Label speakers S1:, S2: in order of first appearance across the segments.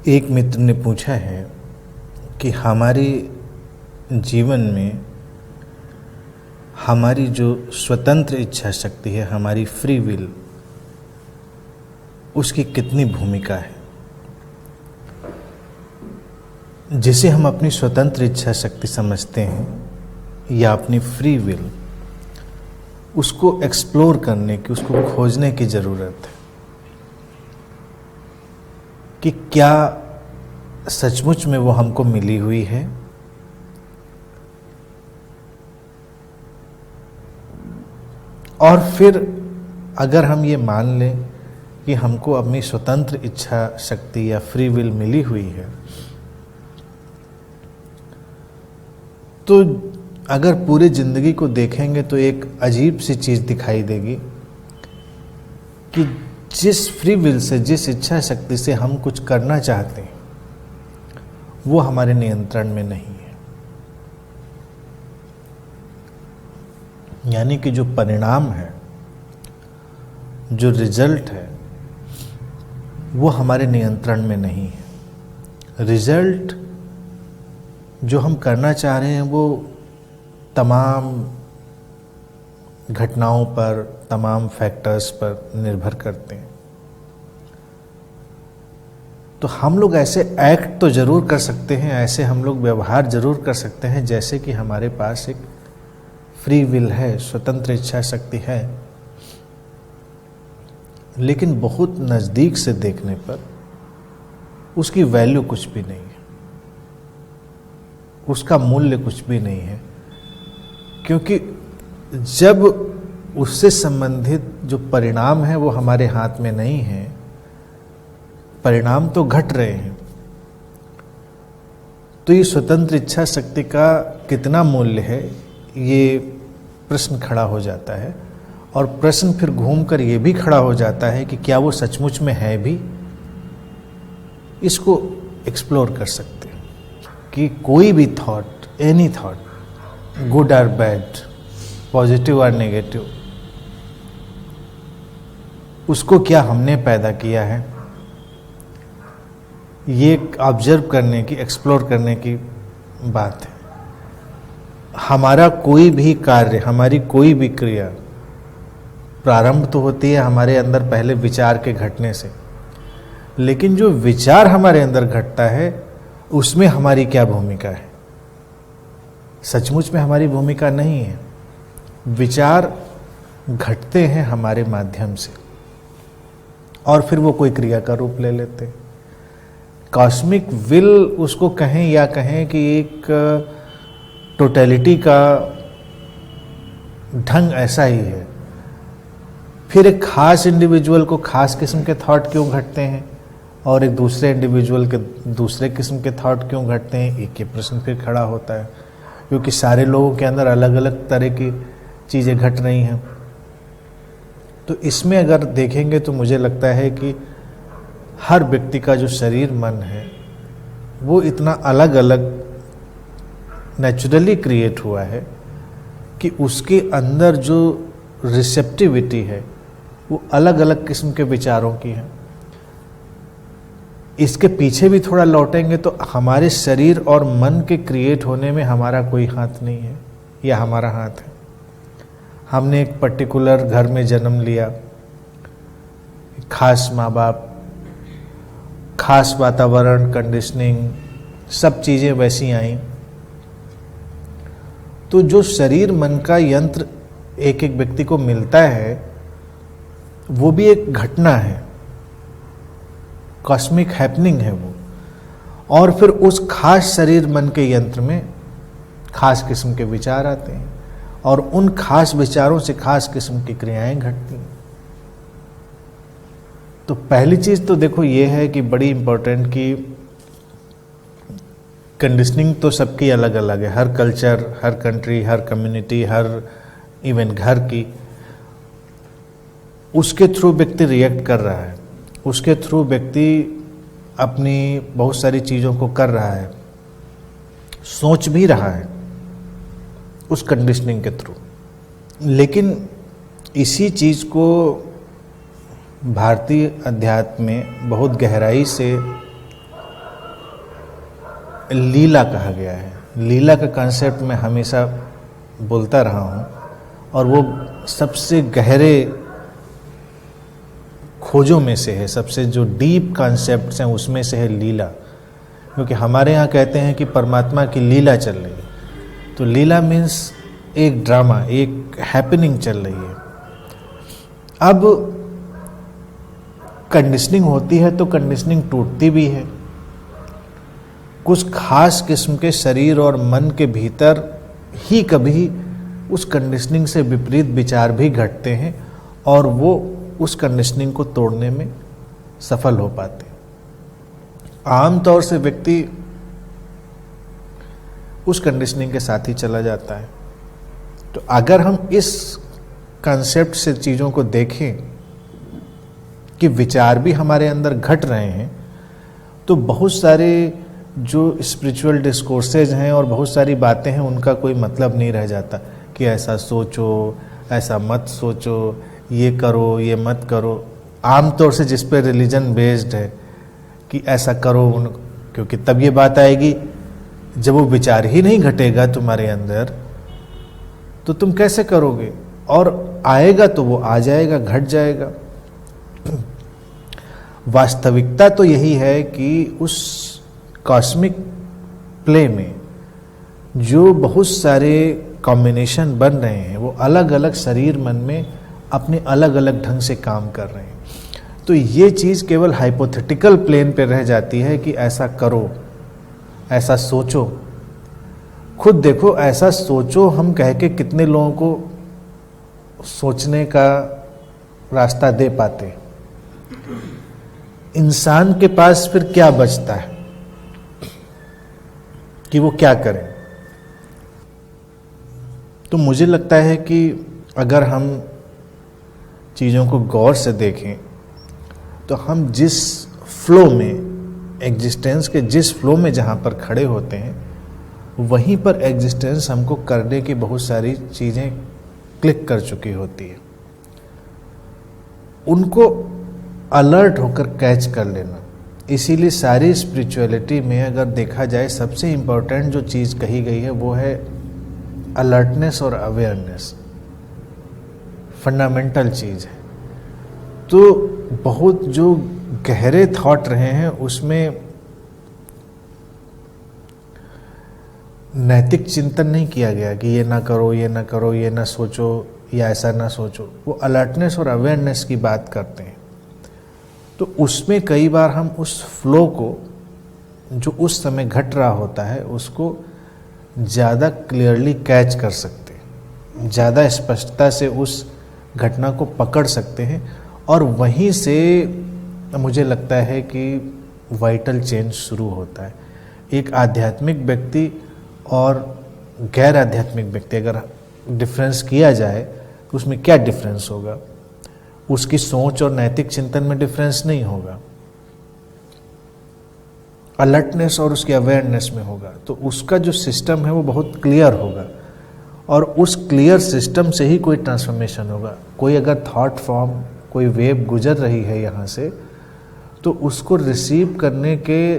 S1: एक मित्र ने पूछा है कि हमारे जीवन में हमारी जो स्वतंत्र इच्छा शक्ति है, हमारी फ्री विल, उसकी कितनी भूमिका है। जिसे हम अपनी स्वतंत्र इच्छा शक्ति समझते हैं या अपनी फ्री विल, उसको एक्सप्लोर करने की, उसको खोजने की ज़रूरत है कि क्या सचमुच में वो हमको मिली हुई है, और फिर अगर हम ये मान लें कि हमको अपनी स्वतंत्र इच्छा शक्ति या फ्री विल मिली हुई है, तो अगर पूरी जिंदगी को देखेंगे तो एक अजीब सी चीज़ दिखाई देगी कि जिस फ्री विल से, जिस इच्छा शक्ति से हम कुछ करना चाहते हैं, वो हमारे नियंत्रण में नहीं है। यानी कि जो परिणाम है, जो रिजल्ट है, वो हमारे नियंत्रण में नहीं है। रिजल्ट जो हम करना चाह रहे हैं वो तमाम घटनाओं पर, तमाम फैक्टर्स पर निर्भर करते हैं। तो हम लोग ऐसे एक्ट तो ज़रूर कर सकते हैं, ऐसे हम लोग व्यवहार ज़रूर कर सकते हैं जैसे कि हमारे पास एक फ्री विल है, स्वतंत्र इच्छा शक्ति है, लेकिन बहुत नज़दीक से देखने पर उसकी वैल्यू कुछ भी नहीं है, उसका मूल्य कुछ भी नहीं है। क्योंकि जब उससे संबंधित जो परिणाम है वो हमारे हाथ में नहीं है, परिणाम तो घट रहे हैं, तो ये स्वतंत्र इच्छा शक्ति का कितना मूल्य है, ये प्रश्न खड़ा हो जाता है। और प्रश्न फिर घूमकर ये भी खड़ा हो जाता है कि क्या वो सचमुच में है भी। इसको एक्सप्लोर कर सकते हैं कि कोई भी थॉट, एनी थॉट, गुड और बैड, पॉजिटिव और नेगेटिव, उसको क्या हमने पैदा किया है, ये ऑब्जर्व करने की, एक्सप्लोर करने की बात है। हमारा कोई भी कार्य, हमारी कोई भी क्रिया प्रारंभ तो होती है हमारे अंदर पहले विचार के घटने से, लेकिन जो विचार हमारे अंदर घटता है उसमें हमारी क्या भूमिका है। सचमुच में हमारी भूमिका नहीं है। विचार घटते हैं हमारे माध्यम से और फिर वो कोई क्रिया का रूप ले लेते हैं। कॉस्मिक विल उसको कहें या कहें कि एक टोटलिटी का ढंग ऐसा ही है। फिर एक खास इंडिविजुअल को खास किस्म के थॉट क्यों घटते हैं और एक दूसरे इंडिविजुअल के दूसरे किस्म के थॉट क्यों घटते हैं, एक ये प्रश्न फिर खड़ा होता है। क्योंकि सारे लोगों के अंदर अलग अलग तरह की चीज़ें घट रही हैं। तो इसमें अगर देखेंगे तो मुझे लगता है कि हर व्यक्ति का जो शरीर मन है वो इतना अलग अलग नेचुरली क्रिएट हुआ है कि उसके अंदर जो रिसेप्टिविटी है वो अलग अलग किस्म के विचारों की है। इसके पीछे भी थोड़ा लौटेंगे तो हमारे शरीर और मन के क्रिएट होने में हमारा कोई हाथ नहीं है, या हमारा हाथ है। हमने एक पर्टिकुलर घर में जन्म लिया, खास माँ बाप, खास वातावरण, कंडीशनिंग, सब चीज़ें वैसी आई। तो जो शरीर मन का यंत्र एक एक व्यक्ति को मिलता है वो भी एक घटना है, कॉस्मिक हैपनिंग है वो। और फिर उस खास शरीर मन के यंत्र में खास किस्म के विचार आते हैं और उन खास विचारों से खास किस्म की क्रियाएं घटती हैं। तो पहली चीज़ तो देखो ये है कि बड़ी इम्पोर्टेंट कि कंडीशनिंग तो सबकी अलग अलग है। हर कल्चर, हर कंट्री, हर कम्युनिटी, हर इवन घर की, उसके थ्रू व्यक्ति रिएक्ट कर रहा है, उसके थ्रू व्यक्ति अपनी बहुत सारी चीज़ों को कर रहा है, सोच भी रहा है उस कंडीशनिंग के थ्रू। लेकिन इसी चीज़ को भारतीय अध्यात्म में बहुत गहराई से लीला कहा गया है। लीला का कॉन्सेप्ट मैं हमेशा बोलता रहा हूँ, और वो सबसे गहरे खोजों में से है, सबसे जो डीप कॉन्सेप्ट्स हैं उसमें से है लीला। क्योंकि हमारे यहाँ कहते हैं कि परमात्मा की लीला चल रही है, तो लीला मीन्स एक ड्रामा, एक हैपनिंग चल रही है। अब कंडीशनिंग होती है तो कंडीशनिंग टूटती भी है। कुछ खास किस्म के शरीर और मन के भीतर ही कभी उस कंडीशनिंग से विपरीत विचार भी घटते हैं, और वो उस कंडीशनिंग को तोड़ने में सफल हो पाते हैं। आमतौर से व्यक्ति उस कंडीशनिंग के साथ ही चला जाता है। तो अगर हम इस कॉन्सेप्ट से चीज़ों को देखें कि विचार भी हमारे अंदर घट रहे हैं, तो बहुत सारे जो स्पिरिचुअल डिस्कोर्सेज हैं और बहुत सारी बातें हैं उनका कोई मतलब नहीं रह जाता कि ऐसा सोचो, ऐसा मत सोचो, ये करो, ये मत करो। आमतौर से जिस पे रिलीजन बेस्ड है कि ऐसा करो, क्योंकि तब ये बात आएगी जब वो विचार ही नहीं घटेगा तुम्हारे अंदर, तो तुम कैसे करोगे? और आएगा तो वो आ जाएगा, घट जाएगा। वास्तविकता तो यही है कि उस कॉस्मिक प्ले में जो बहुत सारे कॉम्बिनेशन बन रहे हैं, वो अलग अलग शरीर मन में अपने अलग अलग ढंग से काम कर रहे हैं। तो ये चीज़ केवल हाइपोथेटिकल प्लेन पे रह जाती है कि ऐसा करो, ऐसा सोचो। खुद देखो, ऐसा सोचो हम कह के कितने लोगों को सोचने का रास्ता दे पाते। इंसान के पास फिर क्या बचता है कि वो क्या करे? तो मुझे लगता है कि अगर हम चीज़ों को गौर से देखें तो हम जिस फ्लो में, एग्जिस्टेंस के जिस फ्लो में जहाँ पर खड़े होते हैं, वहीं पर एग्जिस्टेंस हमको करने की बहुत सारी चीज़ें क्लिक कर चुकी होती है। उनको अलर्ट होकर कैच कर लेना। इसीलिए सारी स्पिरिचुअलिटी में अगर देखा जाए, सबसे इम्पोर्टेंट जो चीज़ कही गई है वो है अलर्टनेस और अवेयरनेस। फंडामेंटल चीज़ है। तो बहुत जो गहरे थॉट रहे हैं उसमें नैतिक चिंतन नहीं किया गया कि ये ना करो, ये ना करो, ये ना सोचो, या ऐसा ना सोचो। वो अलर्टनेस और अवेयरनेस की बात करते हैं। तो उसमें कई बार हम उस फ्लो को, जो उस समय घट रहा होता है, उसको ज़्यादा क्लियरली कैच कर सकते हैं, ज़्यादा स्पष्टता से उस घटना को पकड़ सकते हैं, और वहीं से मुझे लगता है कि वाइटल चेंज शुरू होता है। एक आध्यात्मिक व्यक्ति और गैर आध्यात्मिक व्यक्ति अगर डिफरेंस किया जाए तो उसमें क्या डिफरेंस होगा? उसकी सोच और नैतिक चिंतन में डिफरेंस नहीं होगा, अलर्टनेस और उसकी अवेयरनेस में होगा। तो उसका जो सिस्टम है वो बहुत क्लियर होगा, और उस क्लियर सिस्टम से ही कोई ट्रांसफॉर्मेशन होगा। कोई अगर थॉट फॉर्म, कोई वेव गुजर रही है यहाँ से, तो उसको रिसीव करने के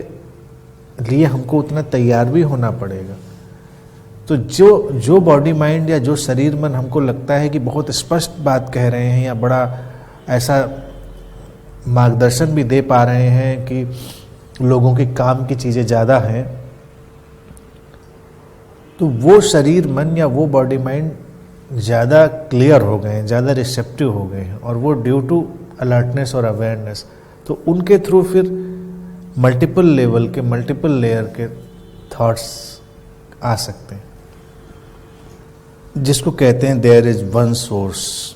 S1: लिए हमको उतना तैयार भी होना पड़ेगा। तो जो बॉडी माइंड या जो शरीर मन हमको लगता है कि बहुत स्पष्ट बात कह रहे हैं, या बड़ा ऐसा मार्गदर्शन भी दे पा रहे हैं कि लोगों के काम की चीज़ें ज़्यादा हैं, तो वो शरीर मन या वो बॉडी माइंड ज़्यादा क्लियर हो गए हैं, ज़्यादा रिसेप्टिव हो गए हैं, और वो ड्यू टू अलर्टनेस और अवेयरनेस। तो उनके थ्रू फिर मल्टीपल लेवल के, मल्टीपल लेयर के थॉट्स आ सकते हैं, जिसको कहते हैं there is one source,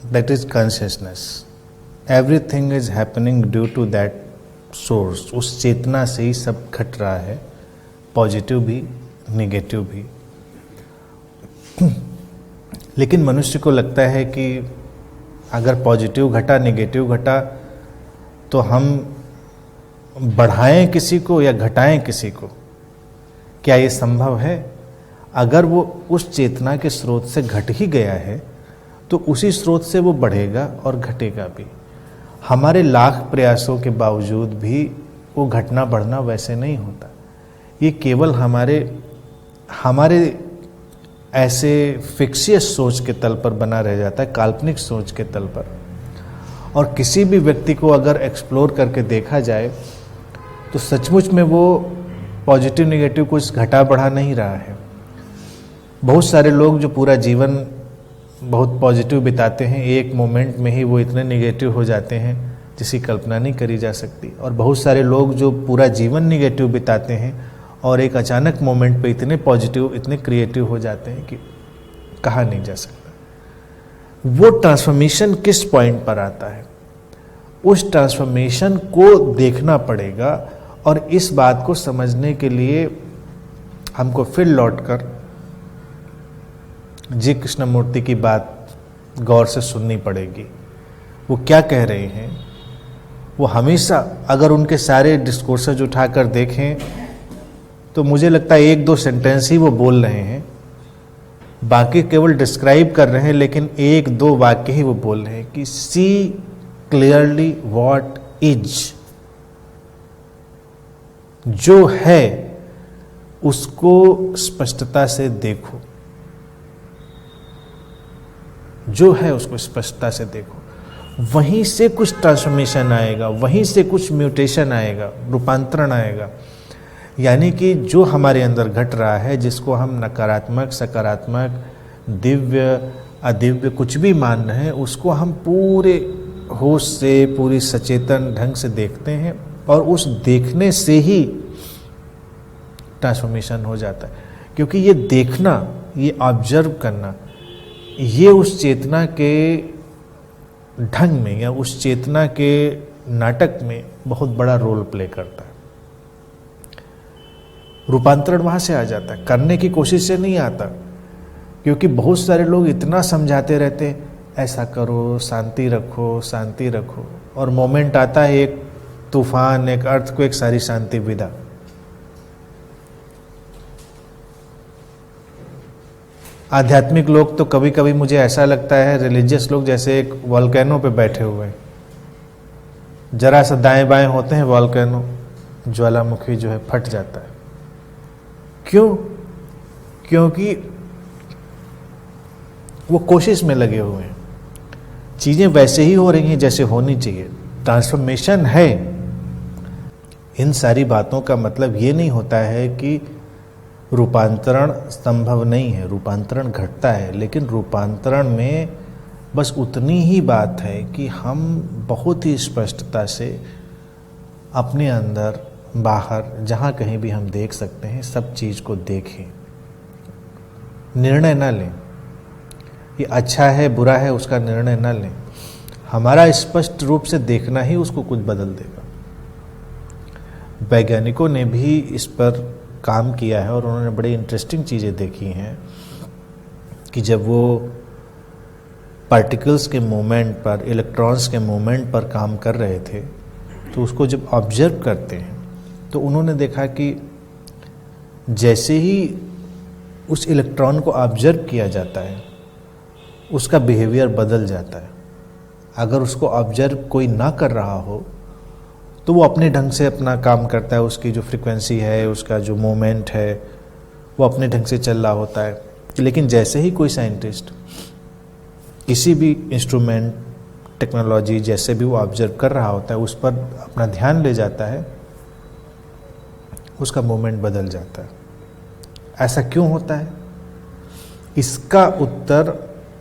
S1: that is consciousness. Everything is happening due to that source. उस चेतना से ही सब घट रहा है, पॉजिटिव भी, नेगेटिव भी। लेकिन मनुष्य को लगता है कि अगर पॉजिटिव घटा, नेगेटिव घटा, तो हम बढ़ाएं किसी को या घटाएं किसी को। क्या ये संभव है? अगर वो उस चेतना के स्रोत से घट ही गया है, तो उसी स्रोत से वो बढ़ेगा और घटेगा भी। हमारे लाख प्रयासों के बावजूद भी वो घटना बढ़ना वैसे नहीं होता। ये केवल हमारे ऐसे फिक्सियस सोच के तल पर बना रह जाता है, काल्पनिक सोच के तल पर। और किसी भी व्यक्ति को अगर एक्सप्लोर करके देखा जाए तो सचमुच में वो पॉजिटिव नेगेटिव कुछ घटा बढ़ा नहीं रहा है। बहुत सारे लोग जो पूरा जीवन बहुत पॉजिटिव बिताते हैं, एक मोमेंट में ही वो इतने नेगेटिव हो जाते हैं जिसकी कल्पना नहीं करी जा सकती। और बहुत सारे लोग जो पूरा जीवन नेगेटिव बिताते हैं और एक अचानक मोमेंट पे इतने पॉजिटिव, इतने क्रिएटिव हो जाते हैं कि कहा नहीं जा सकता। वो ट्रांसफॉर्मेशन किस पॉइंट पर आता है, उस ट्रांसफॉर्मेशन को देखना पड़ेगा। और इस बात को समझने के लिए हमको फिर लौटकर जी कृष्णमूर्ति की बात गौर से सुननी पड़ेगी। वो क्या कह रहे हैं, वो हमेशा अगर उनके सारे डिस्कोर्सेज उठाकर देखें तो मुझे लगता है 1-2 सेंटेंस ही वो बोल रहे हैं, बाकी केवल डिस्क्राइब कर रहे हैं, लेकिन 1-2 वाक्य ही वो बोल रहे हैं कि सी क्लियरली व्हाट इज, जो है उसको स्पष्टता से देखो, जो है उसको स्पष्टता से देखो। वहीं से कुछ ट्रांसफॉर्मेशन आएगा, वहीं से कुछ म्यूटेशन आएगा, रूपांतरण आएगा। यानी कि जो हमारे अंदर घट रहा है, जिसको हम नकारात्मक, सकारात्मक, दिव्य, अदिव्य कुछ भी मान रहे हैं, उसको हम पूरे होश से, पूरी सचेतन ढंग से देखते हैं और उस देखने से ही ट्रांसफॉर्मेशन हो जाता है। क्योंकि ये देखना, ये ऑब्जर्व करना, ये उस चेतना के ढंग में या उस चेतना के नाटक में बहुत बड़ा रोल प्ले करता है। रूपांतरण वहां से आ जाता है, करने की कोशिश से नहीं आता। क्योंकि बहुत सारे लोग इतना समझाते रहते हैं, ऐसा करो, शांति रखो, शांति रखो, और मोमेंट आता है एक तूफान, एक अर्थक्वेक, सारी शांति विदा। आध्यात्मिक लोग तो कभी कभी मुझे ऐसा लगता है, रिलीजियस लोग जैसे एक वॉल्केनो पे बैठे हुए हैं, जरा सा दाएं बाएं होते हैं, वॉल्केनो, ज्वालामुखी जो है फट जाता है। क्यों? क्योंकि वो कोशिश में लगे हुए हैं, चीजें वैसे ही हो रही हैं जैसे होनी चाहिए, ट्रांसफॉर्मेशन है। इन सारी बातों का मतलब ये नहीं होता है कि रूपांतरण संभव नहीं है, रूपांतरण घटता है, लेकिन रूपांतरण में बस उतनी ही बात है कि हम बहुत ही स्पष्टता से अपने अंदर, बाहर, जहाँ कहीं भी हम देख सकते हैं, सब चीज़ को देखें, निर्णय न लें। ये अच्छा है, बुरा है, उसका निर्णय न लें। हमारा स्पष्ट रूप से देखना ही उसको कुछ बदल देगा। वैज्ञानिकों ने भी इस पर काम किया है और उन्होंने बड़ी इंटरेस्टिंग चीज़ें देखी हैं कि जब वो पार्टिकल्स के मूवमेंट पर, इलेक्ट्रॉन्स के मूवमेंट पर काम कर रहे थे, तो उसको जब ऑब्जर्व करते हैं तो उन्होंने देखा कि जैसे ही उस इलेक्ट्रॉन को ऑब्जर्व किया जाता है, उसका बिहेवियर बदल जाता है। अगर उसको ऑब्जर्व कोई ना कर रहा हो तो वो अपने ढंग से अपना काम करता है, उसकी जो फ्रीक्वेंसी है, उसका जो मोमेंट है, वो अपने ढंग से चल रहा होता है। लेकिन जैसे ही कोई साइंटिस्ट किसी भी इंस्ट्रूमेंट, टेक्नोलॉजी, जैसे भी वो ऑब्जर्व कर रहा होता है, उस पर अपना ध्यान ले जाता है, उसका मोमेंट बदल जाता है। ऐसा क्यों होता है? इसका उत्तर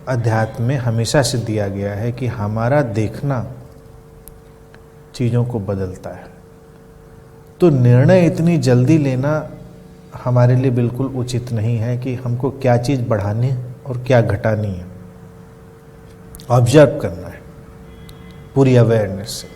S1: अध्यात्म में हमेशा से दिया गया है कि हमारा देखना चीज़ों को बदलता है। तो निर्णय इतनी जल्दी लेना हमारे लिए बिल्कुल उचित नहीं है कि हमको क्या चीज़ बढ़ानी और क्या घटानी है। ऑब्जर्व करना है पूरी अवेयरनेस से।